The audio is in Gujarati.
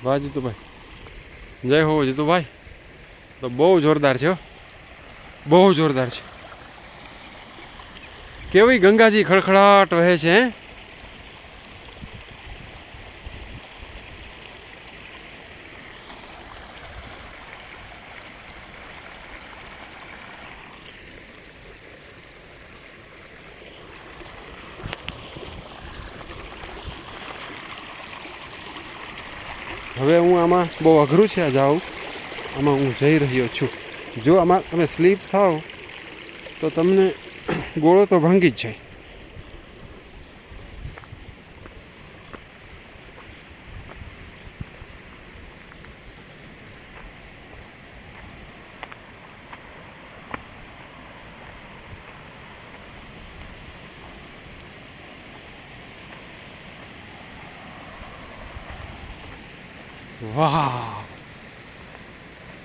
વાહ જીતુભાઈ, જય હો જીતુભાઈ. તો બહુ જોરદાર છે, બહુ જોરદાર છે. કેવી ગંગાજી ખળખળાટ વહે છે. હવે હું આમાં બહુ અઘરું છે જાઉં, આમાં હું જઈ રહ્યો છું. જો આમાં તમે સ્લીપ થાવ તો તમને ગોળો તો ભાંગી જ જાય. વાહ,